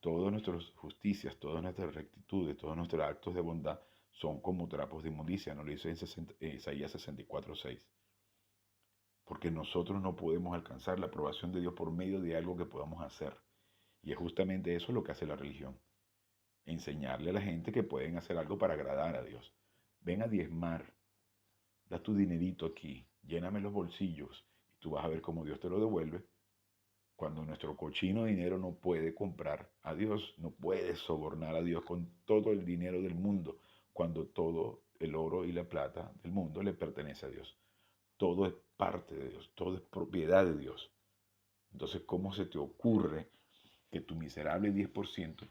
S1: todas nuestras justicias, todas nuestras rectitudes, todos nuestros actos de bondad son como trapos de inmundicia, nos lo dice en Isaías 64:6. Porque nosotros no podemos alcanzar la aprobación de Dios por medio de algo que podamos hacer. Y es justamente eso lo que hace la religión. Enseñarle a la gente que pueden hacer algo para agradar a Dios. Ven a diezmar, da tu dinerito aquí, lléname los bolsillos y tú vas a ver cómo Dios te lo devuelve. Cuando nuestro cochino dinero no puede comprar a Dios, no puede sobornar a Dios con todo el dinero del mundo, cuando todo el oro y la plata del mundo le pertenece a Dios. Todo es parte de Dios, todo es propiedad de Dios. Entonces, ¿cómo se te ocurre que tu miserable 10%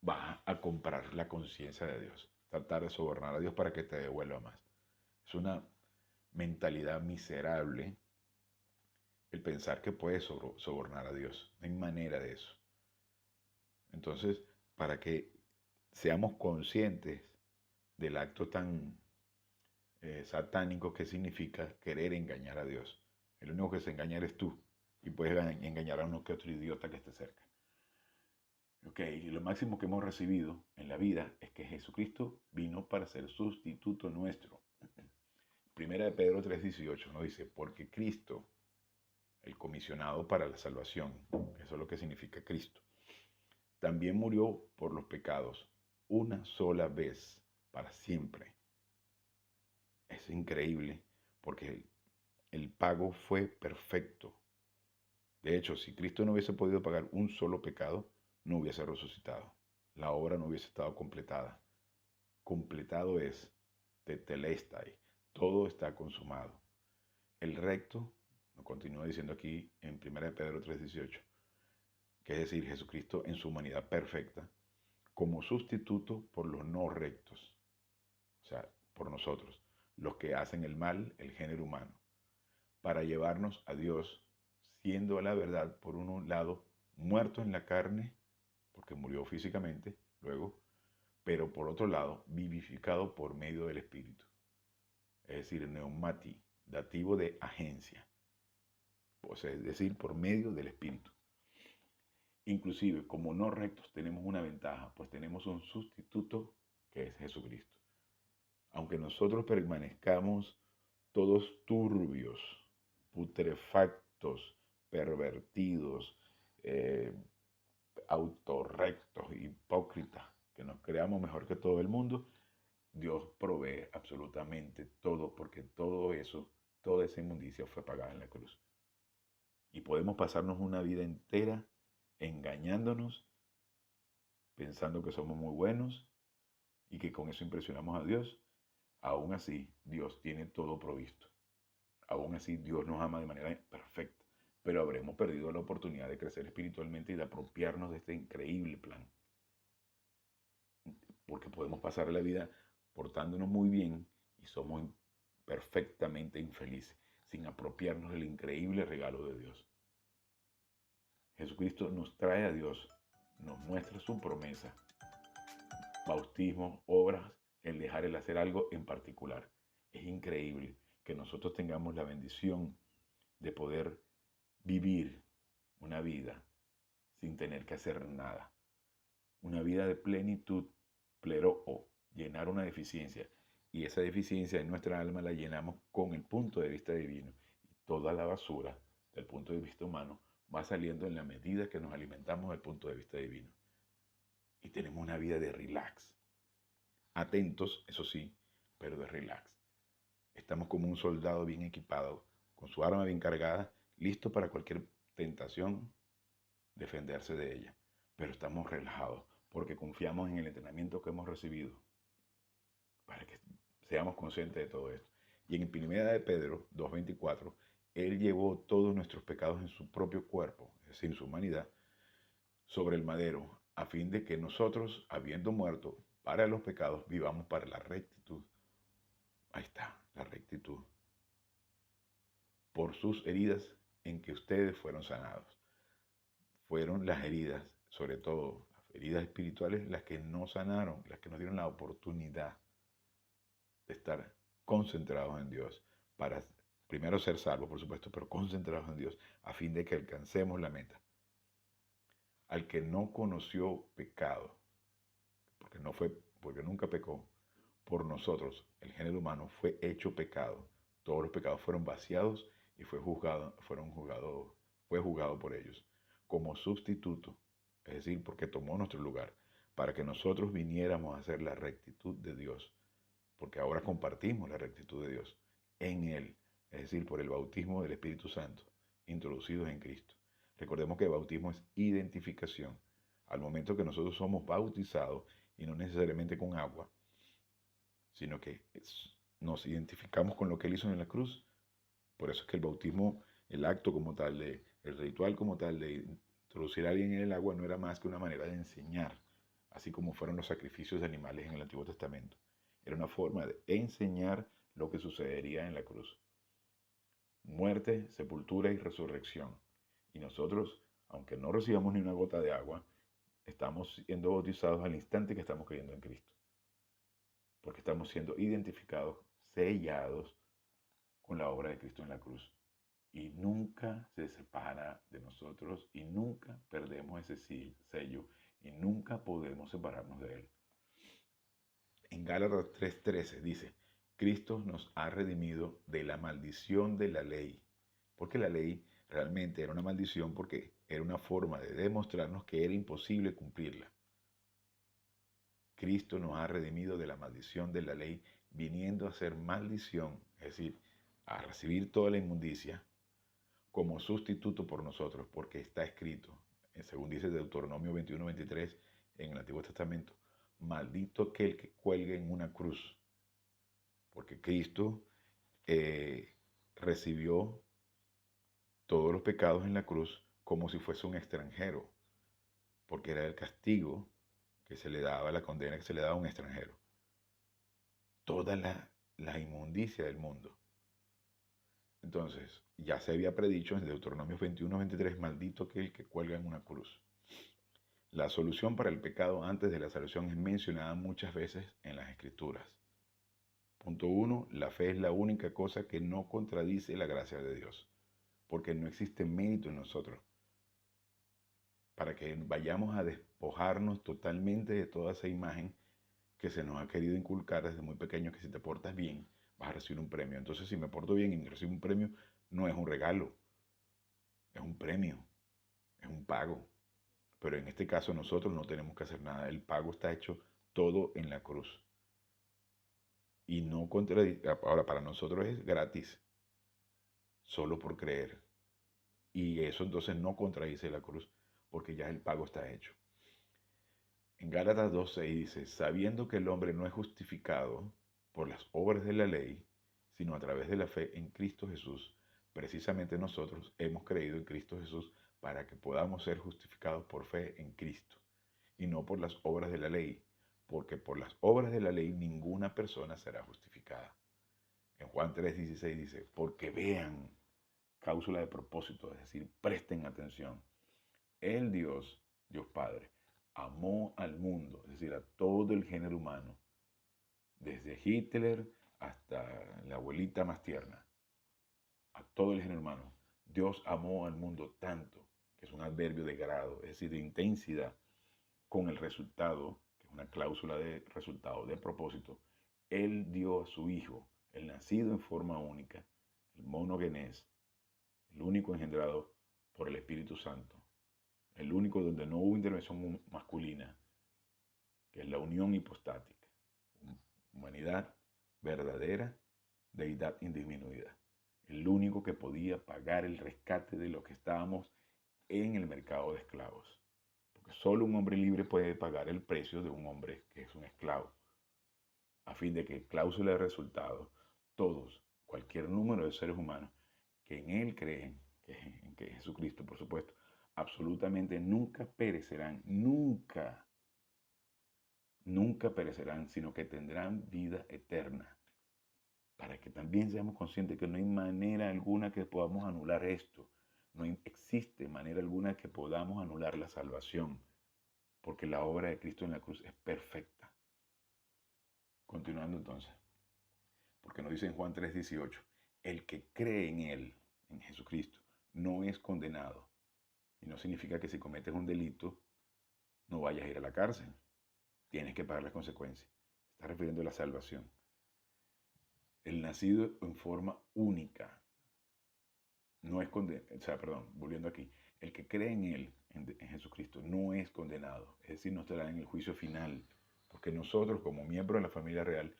S1: va a comprar la conciencia de Dios? Tratar de sobornar a Dios para que te devuelva más. Es una mentalidad miserable el pensar que puedes sobornar a Dios. No hay manera de eso. Entonces, para que seamos conscientes del acto tan satánico que significa querer engañar a Dios. El único que se engaña eres tú y puedes engañar a uno que otro idiota que esté cerca. Ok, y lo máximo que hemos recibido en la vida es que Jesucristo vino para ser sustituto nuestro. Primera de Pedro 3:18 nos dice, porque Cristo, el comisionado para la salvación, eso es lo que significa Cristo, también murió por los pecados una sola vez para siempre. Es increíble porque el pago fue perfecto. De hecho, si Cristo no hubiese podido pagar un solo pecado, no hubiese resucitado. La obra no hubiese estado completada. Completado es tetelestai. Todo está consumado. El recto, lo continúa diciendo aquí en 1 Pedro 3:18, que es decir, Jesucristo en su humanidad perfecta, como sustituto por los no rectos, o sea, por nosotros, los que hacen el mal, el género humano, para llevarnos a Dios, siendo a la verdad, por un lado, muerto en la carne, porque murió físicamente, luego, pero por otro lado, vivificado por medio del Espíritu. Es decir, neumati, dativo de agencia, o sea, es decir, por medio del Espíritu. Inclusive, como no rectos, tenemos una ventaja, pues tenemos un sustituto que es Jesucristo. Aunque nosotros permanezcamos todos turbios, putrefactos, pervertidos, eh, autorrectos, hipócritas, que nos creamos mejor que todo el mundo, Dios provee absolutamente todo, porque todo eso, toda esa inmundicia fue pagada en la cruz. Y podemos pasarnos una vida entera engañándonos, pensando que somos muy buenos y que con eso impresionamos a Dios. Aún así, Dios tiene todo provisto. Aún así, Dios nos ama de manera perfecta, pero habremos perdido la oportunidad de crecer espiritualmente y de apropiarnos de este increíble plan. Porque podemos pasar la vida portándonos muy bien y somos perfectamente infelices, sin apropiarnos del increíble regalo de Dios. Jesucristo nos trae a Dios, nos muestra su promesa, bautismo, obras, el dejar el hacer algo en particular. Es increíble que nosotros tengamos la bendición de poder vivir una vida sin tener que hacer nada. Una vida de plenitud, plero o llenar una deficiencia. Y esa deficiencia en nuestra alma la llenamos con el punto de vista divino. Y toda la basura del punto de vista humano va saliendo en la medida que nos alimentamos del punto de vista divino. Y tenemos una vida de relax. Atentos, eso sí, pero de relax. Estamos como un soldado bien equipado, con su arma bien cargada, listo para cualquier tentación, defenderse de ella. Pero estamos relajados porque confiamos en el entrenamiento que hemos recibido para que seamos conscientes de todo esto. Y en 1 de Pedro 2:24, Él llevó todos nuestros pecados en su propio cuerpo, es decir, en su humanidad, sobre el madero, a fin de que nosotros, habiendo muerto para los pecados, vivamos para la rectitud. Ahí está, la rectitud. Por sus heridas en que ustedes fueron sanados. Fueron las heridas, sobre todo las heridas espirituales, las que no sanaron, las que nos dieron la oportunidad de estar concentrados en Dios, para primero ser salvos, por supuesto, pero concentrados en Dios, a fin de que alcancemos la meta. Al que no conoció pecado, porque nunca pecó, por nosotros, el género humano, fue hecho pecado. Todos los pecados fueron vaciados y fue juzgado por ellos como sustituto, es decir, porque tomó nuestro lugar, para que nosotros viniéramos a hacer la rectitud de Dios, porque ahora compartimos la rectitud de Dios en Él, es decir, por el bautismo del Espíritu Santo, introducidos en Cristo. Recordemos que el bautismo es identificación. Al momento que nosotros somos bautizados, y no necesariamente con agua, sino que nos identificamos con lo que Él hizo en la cruz. Por eso es que el bautismo, el acto como tal, el ritual como tal de introducir a alguien en el agua no era más que una manera de enseñar, así como fueron los sacrificios de animales en el Antiguo Testamento. Era una forma de enseñar lo que sucedería en la cruz. Muerte, sepultura y resurrección. Y nosotros, aunque no recibamos ni una gota de agua, estamos siendo bautizados al instante que estamos creyendo en Cristo. Porque estamos siendo identificados, sellados con la obra de Cristo en la cruz. Y nunca se separa de nosotros y nunca perdemos ese sello y nunca podemos separarnos de él. En Gálatas 3:13 dice, Cristo nos ha redimido de la maldición de la ley, porque la ley realmente era una maldición porque era una forma de demostrarnos que era imposible cumplirla. Cristo nos ha redimido de la maldición de la ley, viniendo a ser maldición, es decir, a recibir toda la inmundicia como sustituto por nosotros, porque está escrito, según dice Deuteronomio 21:23 en el Antiguo Testamento, maldito aquel que cuelgue en una cruz, porque Cristo recibió todos los pecados en la cruz como si fuese un extranjero, porque era el castigo que se le daba, la condena que se le daba a un extranjero. Toda la inmundicia del mundo. Entonces, ya se había predicho en Deuteronomio 21:23, maldito aquel que cuelga en una cruz. La solución para el pecado antes de la salvación es mencionada muchas veces en las Escrituras. Punto 1. La fe es la única cosa que no contradice la gracia de Dios, porque no existe mérito en nosotros para que vayamos a despojarnos totalmente de toda esa imagen que se nos ha querido inculcar desde muy pequeño, que si te portas bien vas a recibir un premio. Entonces, si me porto bien y recibo un premio, no es un regalo, es un premio, es un pago. Pero en este caso nosotros no tenemos que hacer nada. El pago está hecho todo en la cruz. Y no contradice. Ahora, para nosotros es gratis, solo por creer. Y eso entonces no contradice la cruz, porque ya el pago está hecho. En Gálatas 2:6 dice, sabiendo que el hombre no es justificado por las obras de la ley, sino a través de la fe en Cristo Jesús, precisamente nosotros hemos creído en Cristo Jesús para que podamos ser justificados por fe en Cristo, y no por las obras de la ley, porque por las obras de la ley ninguna persona será justificada. En Juan 3:16 dice, porque vean, cláusula de propósito, es decir, presten atención. El Dios Padre, amó al mundo, es decir, a todo el género humano, desde Hitler hasta la abuelita más tierna, a todo el género humano. Dios amó al mundo tanto, que es un adverbio de grado, es decir, de intensidad, con el resultado, que es una cláusula de resultado, de propósito. Él dio a su Hijo, el nacido en forma única, el monogenés, el único engendrado por el Espíritu Santo, el único donde no hubo intervención masculina, que es la unión hipostática, humanidad verdadera, deidad indisminuida, el único que podía pagar el rescate de los que estábamos en el mercado de esclavos, porque solo un hombre libre puede pagar el precio de un hombre que es un esclavo, a fin de que, cláusula de resultado, todos, cualquier número de seres humanos que en Él creen, que es Jesucristo, por supuesto, absolutamente nunca perecerán, nunca, nunca perecerán, sino que tendrán vida eterna. Para que también seamos conscientes que no hay manera alguna que podamos anular esto. No existe manera alguna que podamos anular la salvación, porque la obra de Cristo en la cruz es perfecta. Continuando entonces, porque nos dice en Juan 3:18, el que cree en Él, en Jesucristo, no es condenado. Y no significa que si cometes un delito no vayas a ir a la cárcel. Tienes que pagar las consecuencias. Está refiriendo a la salvación. El nacido en forma única no es condenado, o sea, perdón, volviendo aquí, el que cree en Él, en Jesucristo, no es condenado, es decir, no estará en el juicio final, porque nosotros como miembros de la familia real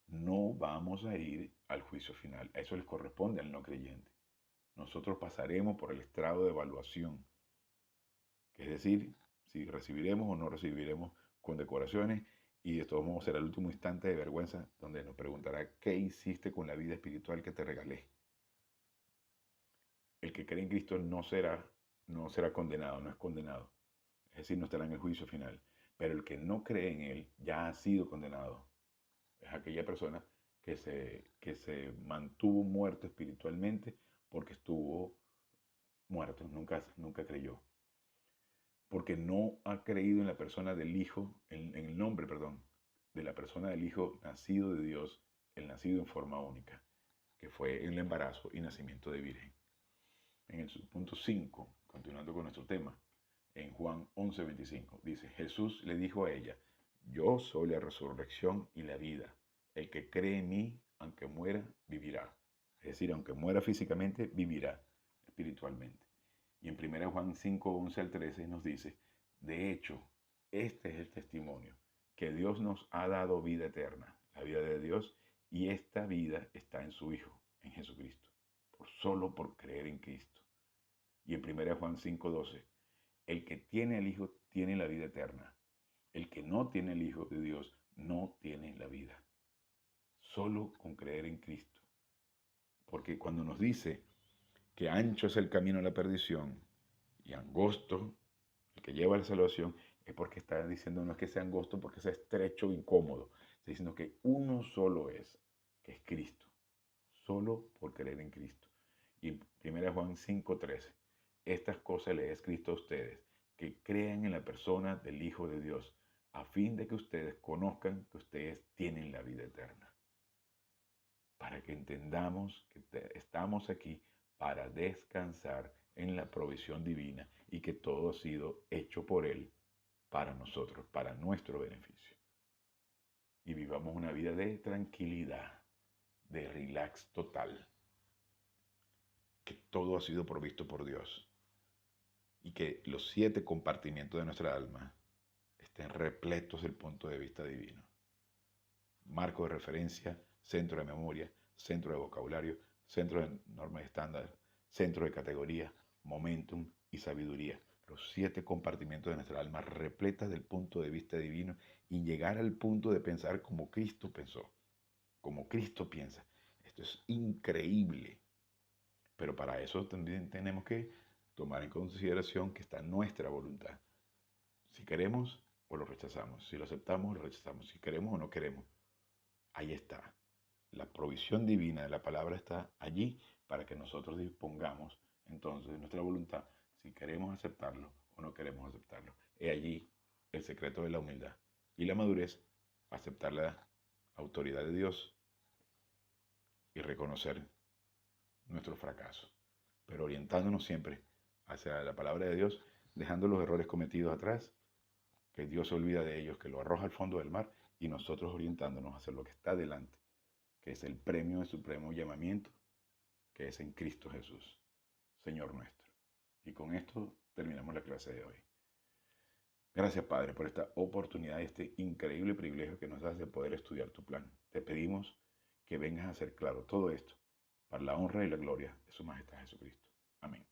S1: no vamos a ir al juicio final, a eso les corresponde al no creyente. Nosotros pasaremos por el estrado de evaluación, que es decir, si recibiremos o no recibiremos condecoraciones y de todos modos será el último instante de vergüenza donde nos preguntará qué hiciste con la vida espiritual que te regalé. El que cree en Cristo no será condenado, no es condenado. Es decir, no estará en el juicio final. Pero el que no cree en Él ya ha sido condenado. Es aquella persona que se mantuvo muerto espiritualmente porque estuvo muerto, nunca creyó. Porque no ha creído en la persona del Hijo, en el nombre, perdón, de la persona del Hijo nacido de Dios, el nacido en forma única, que fue el embarazo y nacimiento de virgen. En el punto 5, continuando con nuestro tema, en Juan 11:25, dice, Jesús le dijo a ella, yo soy la resurrección y la vida. El que cree en mí, aunque muera, vivirá. Es decir, aunque muera físicamente, vivirá espiritualmente. Y en 1 Juan 5:11 al 13 nos dice, de hecho, este es el testimonio, que Dios nos ha dado vida eterna, la vida de Dios, y esta vida está en su Hijo, en Jesucristo, solo por creer en Cristo. Y en 1 Juan 5:12, el que tiene al Hijo tiene la vida eterna. El que no tiene el Hijo de Dios no tiene la vida. Solo con creer en Cristo. Porque cuando nos dice que ancho es el camino a la perdición y angosto el que lleva a la salvación, es porque está diciendo no es que sea angosto porque sea estrecho o incómodo. Está diciendo que uno solo es, que es Cristo. Solo por creer en Cristo. Y 1 Juan 5:13. Estas cosas les he escrito a ustedes, que crean en la persona del Hijo de Dios, a fin de que ustedes conozcan que ustedes tienen la vida eterna. Para que entendamos que estamos aquí para descansar en la provisión divina y que todo ha sido hecho por Él para nosotros, para nuestro beneficio. Y vivamos una vida de tranquilidad, de relax total, que todo ha sido provisto por Dios y que los 7 compartimientos de nuestra alma estén repletos del punto de vista divino. Marco de referencia, centro de memoria, centro de vocabulario, centro de normas estándar, centro de categoría, momentum y sabiduría. Los 7 compartimientos de nuestra alma repletas del punto de vista divino y llegar al punto de pensar como Cristo pensó, como Cristo piensa. Esto es increíble. Pero para eso también tenemos que tomar en consideración que está nuestra voluntad. Si queremos o lo rechazamos, si lo aceptamos o lo rechazamos, si queremos o no queremos. Ahí está. La provisión divina de la palabra está allí para que nosotros dispongamos entonces de nuestra voluntad si queremos aceptarlo o no queremos aceptarlo. He allí el secreto de la humildad y la madurez, aceptar la autoridad de Dios y reconocer nuestro fracaso, pero orientándonos siempre hacia la palabra de Dios, dejando los errores cometidos atrás, que Dios se olvida de ellos, que lo arroja al fondo del mar y nosotros orientándonos hacia lo que está delante, que es el premio de supremo llamamiento, que es en Cristo Jesús, Señor nuestro. Y con esto terminamos la clase de hoy. Gracias, Padre, por esta oportunidad y este increíble privilegio que nos das de poder estudiar tu plan. Te pedimos que vengas a hacer claro todo esto para la honra y la gloria de su majestad Jesucristo. Amén.